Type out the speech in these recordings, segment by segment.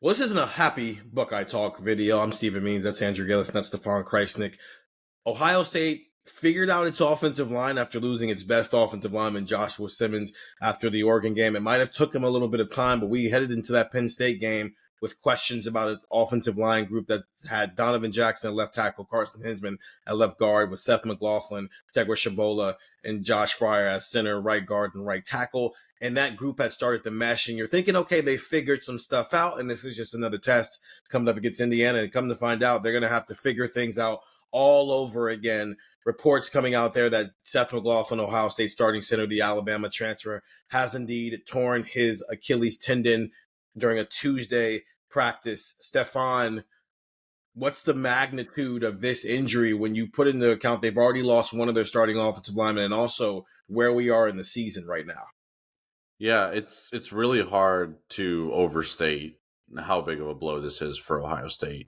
Well, this isn't a happy Buckeye Talk video. I'm Stephen Means. That's Andrew Gillis. And that's Stefan Krajisnik. Ohio State figured out its offensive line after losing its best offensive lineman, Joshua Simmons, after the Oregon game. It might have took him a little bit of time, but we headed into that Penn State game with questions about an offensive line group that had Donovan Jackson at left tackle, Carson Hinsman at left guard, with Seth McLaughlin, Tegra Shabola, and Josh Fryer as center, right guard, and right tackle. And that group had started to mesh, and you're thinking, okay, they figured some stuff out, and this is just another test coming up against Indiana. And come to find out, they're going to have to figure things out all over again. Reports coming out there that Seth McLaughlin, Ohio State starting center, the Alabama transfer, has indeed torn his Achilles tendon during a Tuesday practice. Stefan, what's the magnitude of this injury when you put into account they've already lost one of their starting offensive linemen, and also where we are in the season right now? Yeah, it's really hard to overstate how big of a blow this is for Ohio State.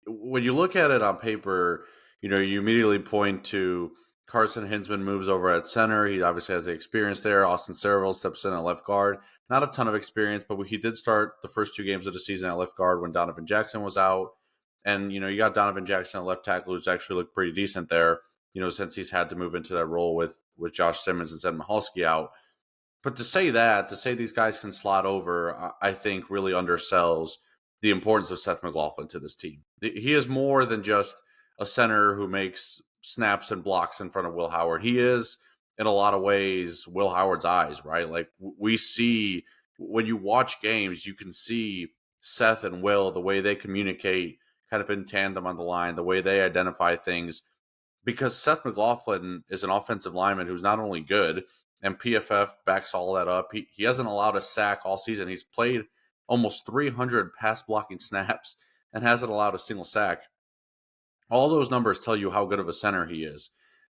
When you look at it on paper, you immediately point to Carson Hinsman moves over at center. He obviously has the experience there. Austin Saraville steps in at left guard. Not a ton of experience, but he did start the first 2 games of the season at left guard when Donovan Jackson was out. And, you got Donovan Jackson at left tackle, who's actually looked pretty decent there, since he's had to move into that role with Josh Simmons and Zed Mahalski out. But to say these guys can slot over, I think really undersells the importance of Seth McLaughlin to this team. He is more than just a center who makes snaps and blocks in front of Will Howard. He is, in a lot of ways, Will Howard's eyes, right? Like, we see, when you watch games, you can see Seth and Will, the way they communicate kind of in tandem on the line, the way they identify things, because Seth McLaughlin is an offensive lineman who's not only good, and PFF backs all that up. He hasn't allowed a sack all season. He's played almost 300 pass blocking snaps and hasn't allowed a single sack. All those numbers tell you how good of a center he is.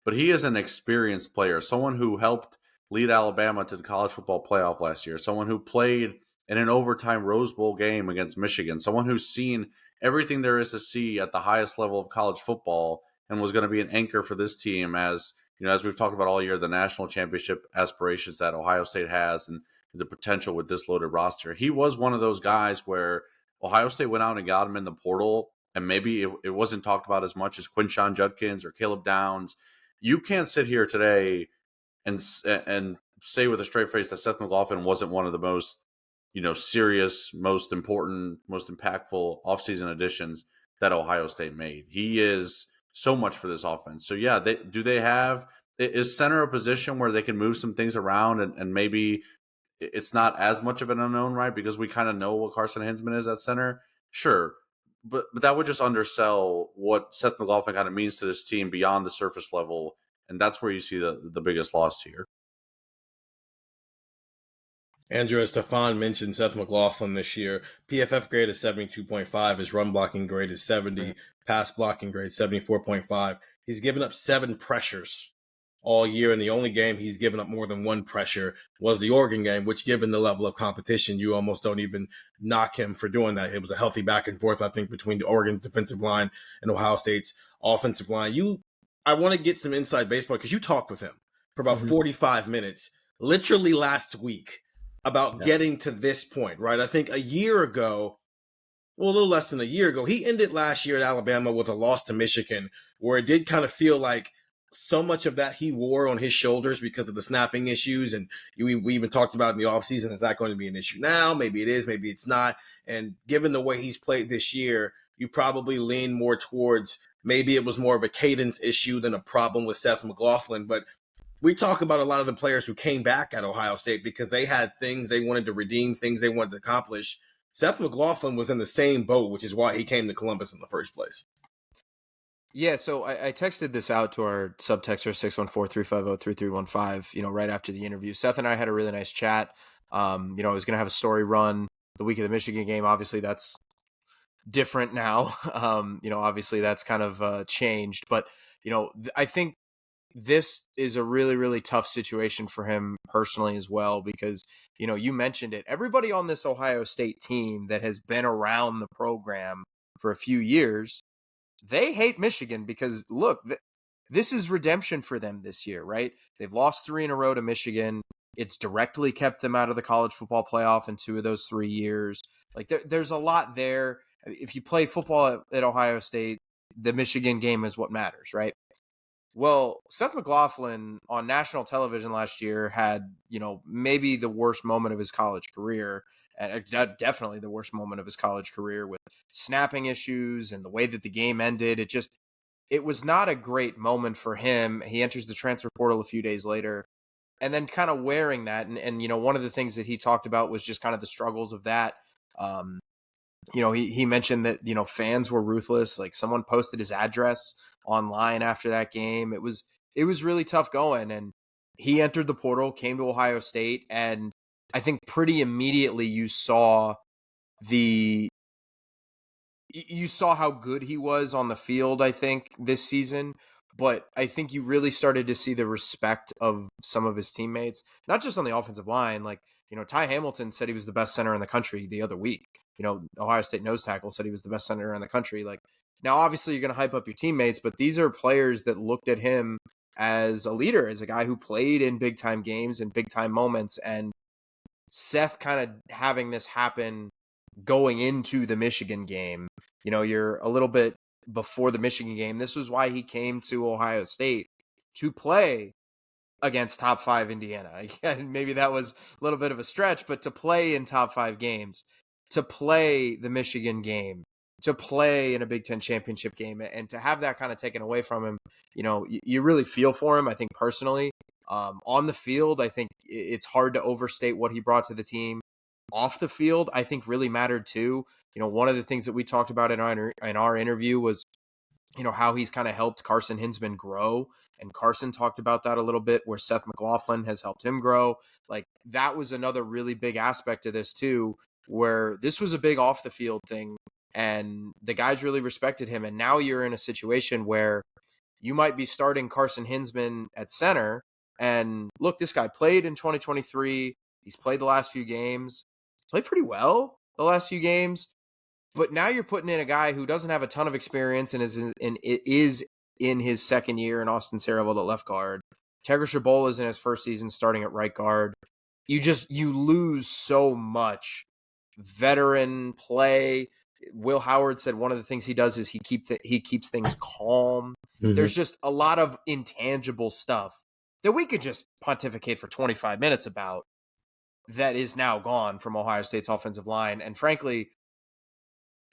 But he is an experienced player, someone who helped lead Alabama to the college football playoff last year, someone who played in an overtime Rose Bowl game against Michigan, someone who's seen everything there is to see at the highest level of college football and was going to be an anchor for this team as we've talked about all year, the national championship aspirations that Ohio State has and the potential with this loaded roster. He was one of those guys where Ohio State went out and got him in the portal, and maybe it wasn't talked about as much as Quinshon Judkins or Caleb Downs. You can't sit here today and say with a straight face that Seth McLaughlin wasn't one of the most, serious, most important, most impactful offseason additions that Ohio State made. He is so much for this offense. So yeah, is center a position where they can move some things around and maybe it's not as much of an unknown, right? Because we kind of know what Carson Hinsman is at center. Sure. But that would just undersell what Seth McLaughlin kind of means to this team beyond the surface level. And that's where you see the biggest loss here. Andrew, as Stefan mentioned, Seth McLaughlin this year, PFF grade is 72.5. His run blocking grade is 70. Pass blocking grade 74.5. He's given up 7 pressures all year, and the only game he's given up more than 1 pressure was the Oregon game, which, given the level of competition, you almost don't even knock him for doing that. It was a healthy back and forth, I think, between the Oregon defensive line and Ohio State's offensive line. I want to get some inside baseball because you talked with him for about 45 minutes, literally last week, about getting to this point, right? I think a little less than a year ago, he ended last year at Alabama with a loss to Michigan, where it did kind of feel like so much of that he wore on his shoulders because of the snapping issues. And we even talked about in the offseason, is that going to be an issue now? Maybe it is, maybe it's not. And given the way he's played this year, you probably lean more towards maybe it was more of a cadence issue than a problem with Seth McLaughlin. But we talk about a lot of the players who came back at Ohio State because they had things they wanted to redeem, things they wanted to accomplish. Seth McLaughlin was in the same boat, which is why he came to Columbus in the first place. Yeah, so I texted this out to our subtexter 614-350-3315, right after the interview. Seth and I had a really nice chat. I was going to have a story run the week of the Michigan game. Obviously, that's different now. Obviously that's kind of changed. But, I think this is a really, really tough situation for him personally as well, because, you mentioned it. Everybody on this Ohio State team that has been around the program for a few years, they hate Michigan because, look, this is redemption for them this year, right? They've lost 3 in a row to Michigan. It's directly kept them out of the college football playoff in 2 of those 3 years. Like there's a lot there. If you play football at Ohio State, the Michigan game is what matters, right? Well, Seth McLaughlin on national television last year had, maybe the worst moment of his college career, and definitely the worst moment of his college career with snapping issues and the way that the game ended. It was not a great moment for him. He enters the transfer portal a few days later, and then kind of wearing that. And one of the things that he talked about was just kind of the struggles of that. He mentioned that, fans were ruthless. Like someone posted his address online after that game. It was really tough going. And he entered the portal, came to Ohio State. And I think pretty immediately you saw how good he was on the field, I think, this season. But I think you really started to see the respect of some of his teammates, not just on the offensive line. Like, Ty Hamilton said he was the best center in the country the other week. Ohio State nose tackle said he was the best center in the country. Like, now, obviously, you're going to hype up your teammates, but these are players that looked at him as a leader, as a guy who played in big-time games and big-time moments. And Seth kind of having this happen going into the Michigan game, you're a little bit before the Michigan game. This was why he came to Ohio State, to play against top 5 Indiana. Again, maybe that was a little bit of a stretch, but to play in top 5 games, to play the Michigan game, to play in a Big Ten championship game, and to have that kind of taken away from him, you really feel for him, I think, personally. On the field, I think it's hard to overstate what he brought to the team. Off the field, I think really mattered too. One of the things that we talked about in our interview was, how he's kind of helped Carson Hinsman grow. And Carson talked about that a little bit, where Seth McLaughlin has helped him grow. Like, that was another really big aspect of this too, where this was a big off the field thing and the guys really respected him. And now you're in a situation where you might be starting Carson Hinsman at center. And look, this guy played in 2023. He's played the last few games, played pretty well the last few games. But now you're putting in a guy who doesn't have a ton of experience and is in his second year in Austin Sarabald at left guard. Tegra Shabola is in his first season starting at right guard. You lose so much veteran play. Will Howard said one of the things he does is he keeps things calm. Mm-hmm. There's just a lot of intangible stuff that we could just pontificate for 25 minutes about that is now gone from Ohio State's offensive line. And frankly,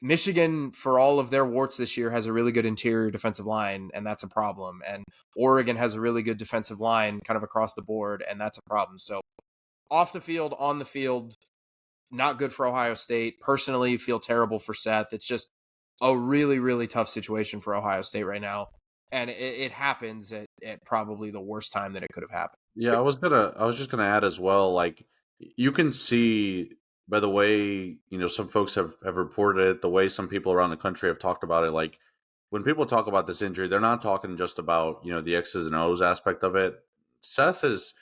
Michigan, for all of their warts this year, has a really good interior defensive line, and that's a problem. And Oregon has a really good defensive line kind of across the board, and that's a problem. So off the field, on the field, not good for Ohio State. Personally, feel terrible for Seth. It's just a really, really tough situation for Ohio State right now. And it happens at probably the worst time that it could have happened. Yeah, I was just gonna add as well, like, you can see by the way, some folks have reported it, the way some people around the country have talked about it, like, when people talk about this injury, they're not talking just about, the X's and O's aspect of it. Seth is,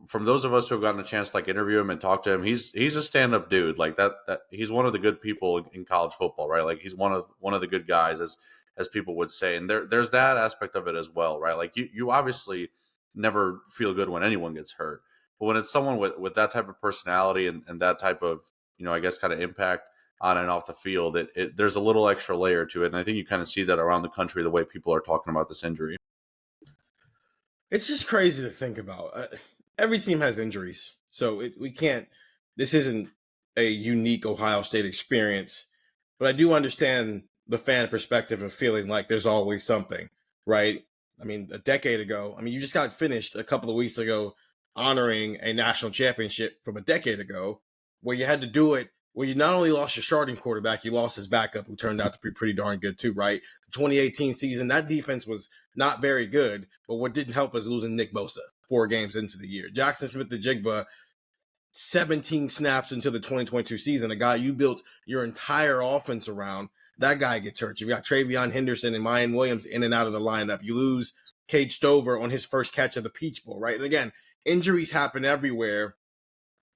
from those of us who have gotten a chance to like interview him and talk to him, he's a stand-up dude. Like that he's one of the good people in college football, right? Like, he's one of the good guys, as people would say. And there's that aspect of it as well, right? Like, you obviously never feel good when anyone gets hurt. But when it's someone with that type of personality and that type of, I guess, kind of impact on and off the field, there's a little extra layer to it. And I think you kind of see that around the country, the way people are talking about this injury. It's just crazy to think about. Every team has injuries. So this isn't a unique Ohio State experience. But I do understand the fan perspective of feeling like there's always something, right? I mean, a decade ago, you just got finished a couple of weeks ago honoring a national championship from a decade ago, where you had to do it, where you not only lost your starting quarterback, you lost his backup, who turned out to be pretty darn good too, right? The 2018 season, that defense was not very good, but what didn't help is losing Nick Bosa 4 games into the year. Jackson Smith-Njigba, 17 snaps into the 2022 season, a guy you built your entire offense around, that guy gets hurt. You've got Travion Henderson and Mayan Williams in and out of the lineup. You lose Cade Stover on his first catch of the Peach Bowl, right? And again, injuries happen everywhere,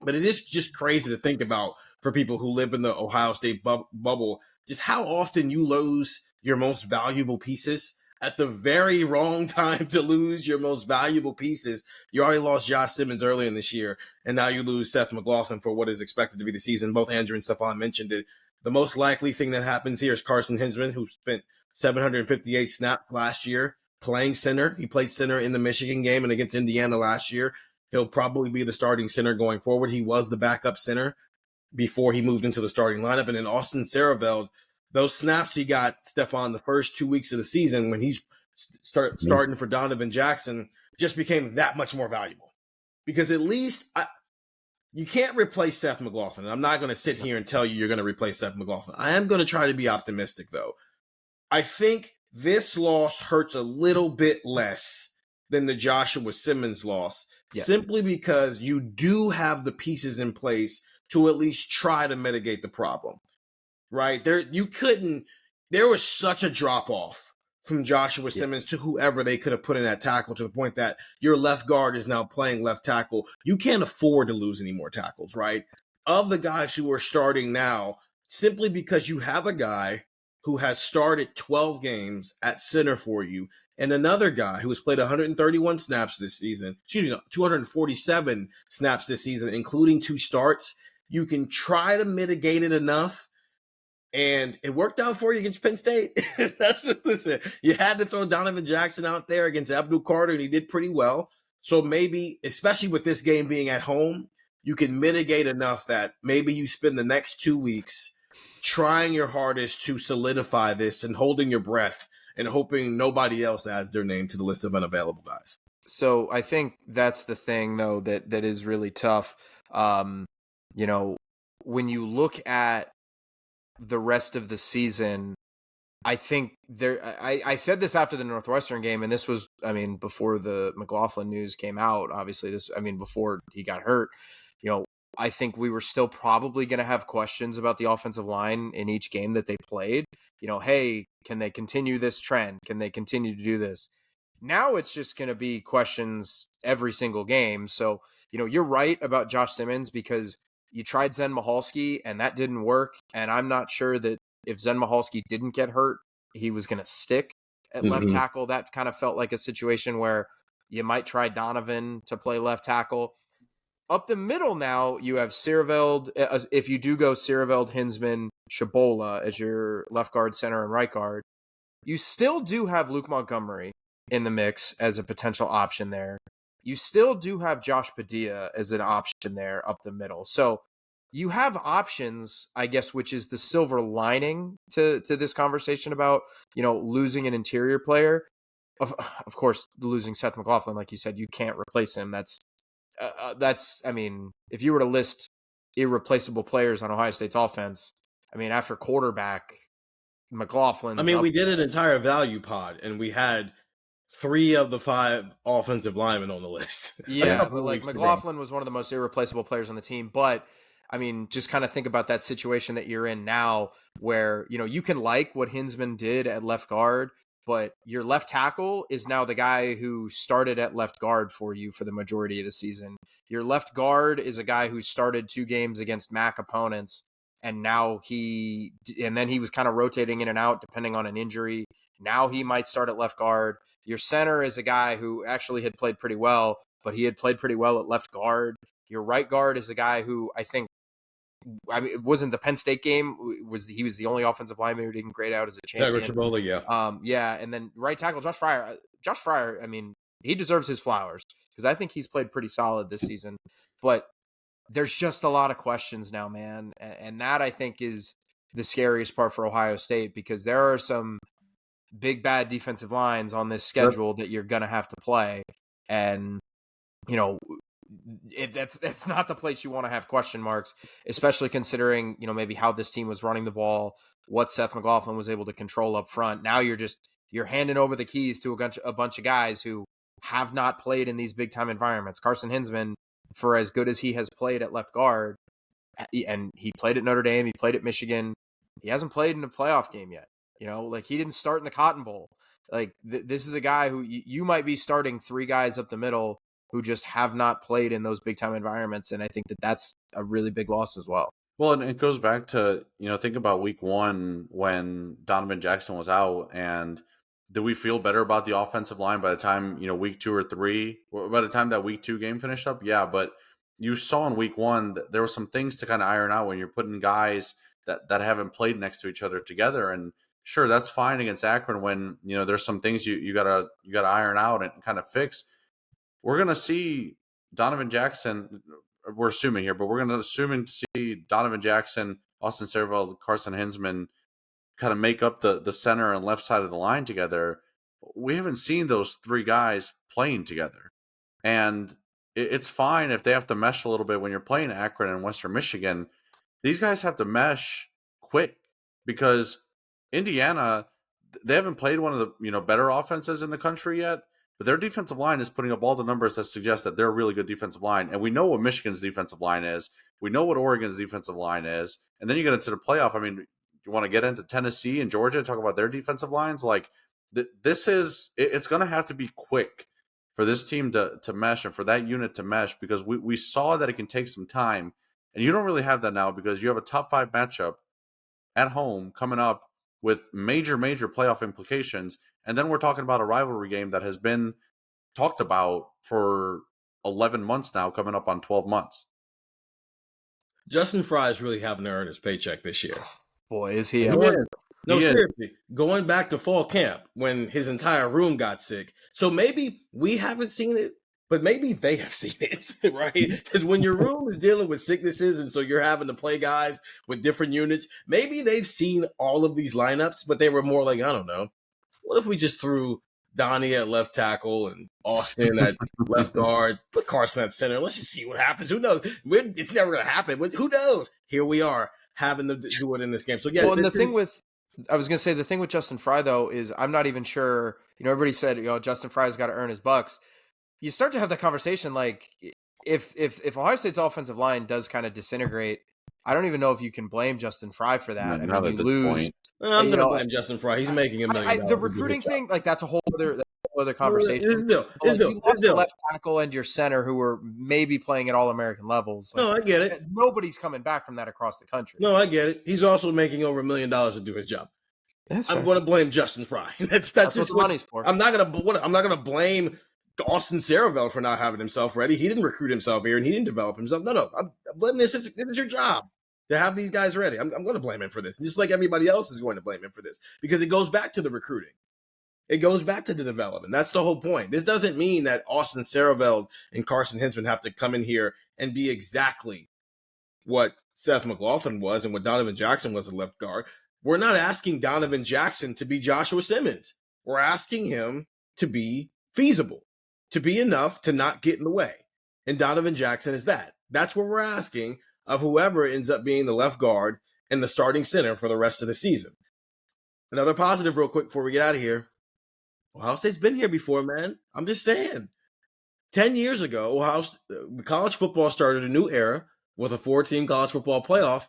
but it is just crazy to think about for people who live in the Ohio State bubble, just how often you lose your most valuable pieces. at the very wrong time to lose your most valuable pieces. You already lost Josh Simmons earlier in this year, and now you lose Seth McLaughlin for what is expected to be the season. Both Andrew and Stefan mentioned it. The most likely thing that happens here is Carson Hinsman, who spent 758 snaps last year playing center. He played center in the Michigan game and against Indiana last year. He'll probably be the starting center going forward. He was the backup center before he moved into the starting lineup. And then Austin Sareveld, those snaps he got, Stefan, the first 2 weeks of the season when he's starting for Donovan Jackson, just became that much more valuable. Because at least you can't replace Seth McLaughlin. I'm not going to sit here and tell you you're going to replace Seth McLaughlin. I am going to try to be optimistic, though. I think this loss hurts a little bit less than the Joshua Simmons loss, simply because you do have the pieces in place to at least try to mitigate the problem, right? There was such a drop-off from Joshua Simmons to whoever they could have put in that tackle, to the point that your left guard is now playing left tackle. You can't afford to lose any more tackles, right? Of the guys who are starting now, simply because you have a guy who has started 12 games at center for you, and another guy who has played 131 snaps this season, 247 snaps this season, including 2 starts. You can try to mitigate it enough, and it worked out for you against Penn State. Listen, you had to throw Donovan Jackson out there against Abdul Carter, and he did pretty well. So maybe, especially with this game being at home, you can mitigate enough that maybe you spend the next 2 weeks trying your hardest to solidify this and holding your breath and hoping nobody else adds their name to the list of unavailable guys. So I think that's the thing, though, that is really tough. When you look at the rest of the season, I think I said this after the Northwestern game, and this was, before the McLaughlin news came out, obviously before he got hurt, I think we were still probably going to have questions about the offensive line in each game that they played. Hey, can they continue this trend? Can they continue to do this? Now it's just going to be questions every single game. So, you're right about Josh Simmons, because you tried Zen Michalski and that didn't work. And I'm not sure that if Zen Michalski didn't get hurt, he was going to stick at left tackle. That kind of felt like a situation where you might try Donovan to play left tackle. Up the middle now, you have Sareveld. If you do go Sareveld, Hinsman, Shabola as your left guard, center, and right guard, you still do have Luke Montgomery in the mix as a potential option there. You still do have Josh Padilla as an option there up the middle. So you have options, I guess, which is the silver lining to this conversation about, losing an interior player. Of course, losing Seth McLaughlin, like you said, you can't replace him. That's if you were to list irreplaceable players on Ohio State's offense, after quarterback, McLaughlin's. We did an entire value pod, and we had 3 of the 5 offensive linemen on the list. Yeah, but McLaughlin was one of the most irreplaceable players on the team. But just kind of think about that situation that you're in now, where you can like what Hinsman did at left guard, but your left tackle is now the guy who started at left guard for you for the majority of the season. Your left guard is a guy who started 2 games against MAC opponents, and then he was kind of rotating in and out depending on an injury. Now he might start at left guard. Your center is a guy who actually had played pretty well, but he had played pretty well at left guard. Your right guard is a guy who I think, it wasn't the Penn State game. He was the only offensive lineman who didn't grade out as a champion. Yeah. And then right tackle Josh Fryer. He deserves his flowers, because I think he's played pretty solid this season. But there's just a lot of questions now, man, and that I think is the scariest part for Ohio State, because there are some big bad defensive lines on this schedule that you're gonna have to play, and that's not the place you want to have question marks, especially considering, maybe how this team was running the ball, what Seth McLaughlin was able to control up front. Now you're handing over the keys to a bunch of guys who have not played in these big time environments. Carson Hinsman, for as good as he has played at left guard, and he played at Notre Dame, he played at Michigan, he hasn't played in a playoff game yet. He didn't start in the Cotton Bowl. This is a guy who you might be starting 3 guys up the middle who just have not played in those big time environments. And I think that's a really big loss as well. Well, and it goes back to, think about week 1 when Donovan Jackson was out, and did we feel better about the offensive line by the time, week 2 or 3, or by the time that week 2 game finished up? Yeah, but you saw in week 1 that there were some things to kind of iron out when you're putting guys that haven't played next to each other together. And sure, that's fine against Akron when, there's some things you gotta iron out and kind of fix. We're gonna see Donovan Jackson. We're assuming here, but we're gonna assume to see Donovan Jackson, Austin Serveld, Carson Hinsman kind of make up the center and left side of the line together. We haven't seen those 3 guys playing together. And it's fine if they have to mesh a little bit when you're playing Akron and Western Michigan. These guys have to mesh quick because Indiana, they haven't played one of the better offenses in the country yet, but their defensive line is putting up all the numbers that suggest that they're a really good defensive line. And we know what Michigan's defensive line is. We know what Oregon's defensive line is. And then you get into the playoff. I mean, you want to get into Tennessee and Georgia and talk about their defensive lines? Like, it's going to have to be quick for this team to mesh and for that unit to mesh, because we saw that it can take some time. And you don't really have that now because you have a top 5 matchup at home coming up with major playoff implications. And then we're talking about a rivalry game that has been talked about for 11 months now, coming up on 12 months. Justin Fry is really having to earn his paycheck this year. Boy, is he. No, seriously. Going back to fall camp when his entire room got sick. So maybe we haven't seen it, but maybe they have seen it, right? Because when your room is dealing with sicknesses and so you're having to play guys with different units, maybe they've seen all of these lineups, but they were more like, I don't know, what if we just threw Donnie at left tackle and Austin at left guard, put Carson at center. Let's just see what happens. Who knows? It's never going to happen. But who knows? Here we are having to do it in this game. So yeah. Well, and the thing with Justin Fry though is I'm not even sure. Everybody said Justin Fry's got to earn his bucks. You start to have that conversation like if Ohio State's offensive line does kind of disintegrate, I don't even know if you can blame Justin Fry for that. I mean, you lose. Point. I'm going to blame Justin Fry. He's making $1 million. The recruiting thing, like that's a whole other conversation. It's you lost the left tackle and your center who were maybe playing at All-American levels. Like, no, I get it. Nobody's coming back from that across the country. No, I get it. He's also making over $1 million to do his job. I'm going to blame Justin Fry. That's just what the money's for. I'm not going to blame Austin Serveld for not having himself ready. He didn't recruit himself here and he didn't develop himself. No. I'm blaming this is your job to have these guys ready. I'm going to blame him for this. Just like everybody else is going to blame him for this because it goes back to the recruiting. It goes back to the development. That's the whole point. This doesn't mean that Austin Serveld and Carson Hinsman have to come in here and be exactly what Seth McLaughlin was and what Donovan Jackson was at left guard. We're not asking Donovan Jackson to be Joshua Simmons. We're asking him to be feasible, to be enough to not get in the way. And Donovan Jackson is that. That's what we're asking of whoever ends up being the left guard and the starting center for the rest of the season. Another positive real quick before we get out of here. Ohio State's been here before, man. I'm just saying. 10 years ago, college football started a new era with a 4-team college football playoff,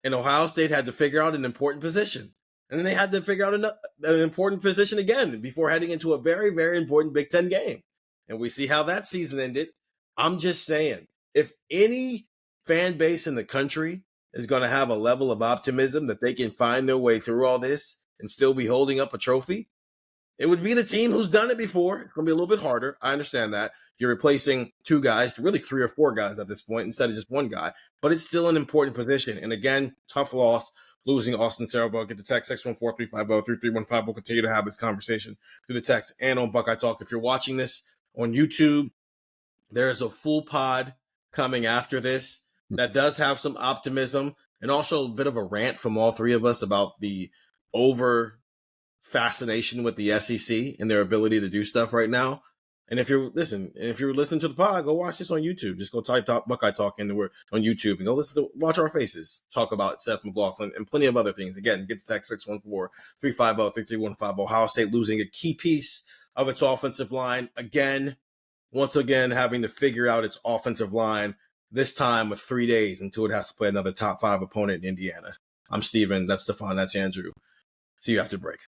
and Ohio State had to figure out an important position. And then they had to figure out an important position again before heading into a very, very important Big Ten game. And we see how that season ended. I'm just saying, if any fan base in the country is going to have a level of optimism that they can find their way through all this and still be holding up a trophy, it would be the team who's done it before. It's going to be a little bit harder. I understand that. You're replacing 2 guys, really 3 or 4 guys at this point instead of just 1 guy. But it's still an important position. And again, tough loss, losing Austin Serveld. Get the text 614-350-3315. We'll continue to have this conversation through the text and on Buckeye Talk. If you're watching this on YouTube, there's a full pod coming after this that does have some optimism and also a bit of a rant from all 3 of us about the over fascination with the SEC and their ability to do stuff right now. And if you're listening to the pod, go watch this on YouTube. Just go type Buckeye Talk into on YouTube and go watch our faces talk about Seth McLaughlin and plenty of other things. Again, get to text 614-350-3315. Ohio State losing a key piece of its offensive line once again having to figure out its offensive line, this time with 3 days until it has to play another top 5 opponent in Indiana. I'm Steven. That's Stefan. That's Andrew. See you after break.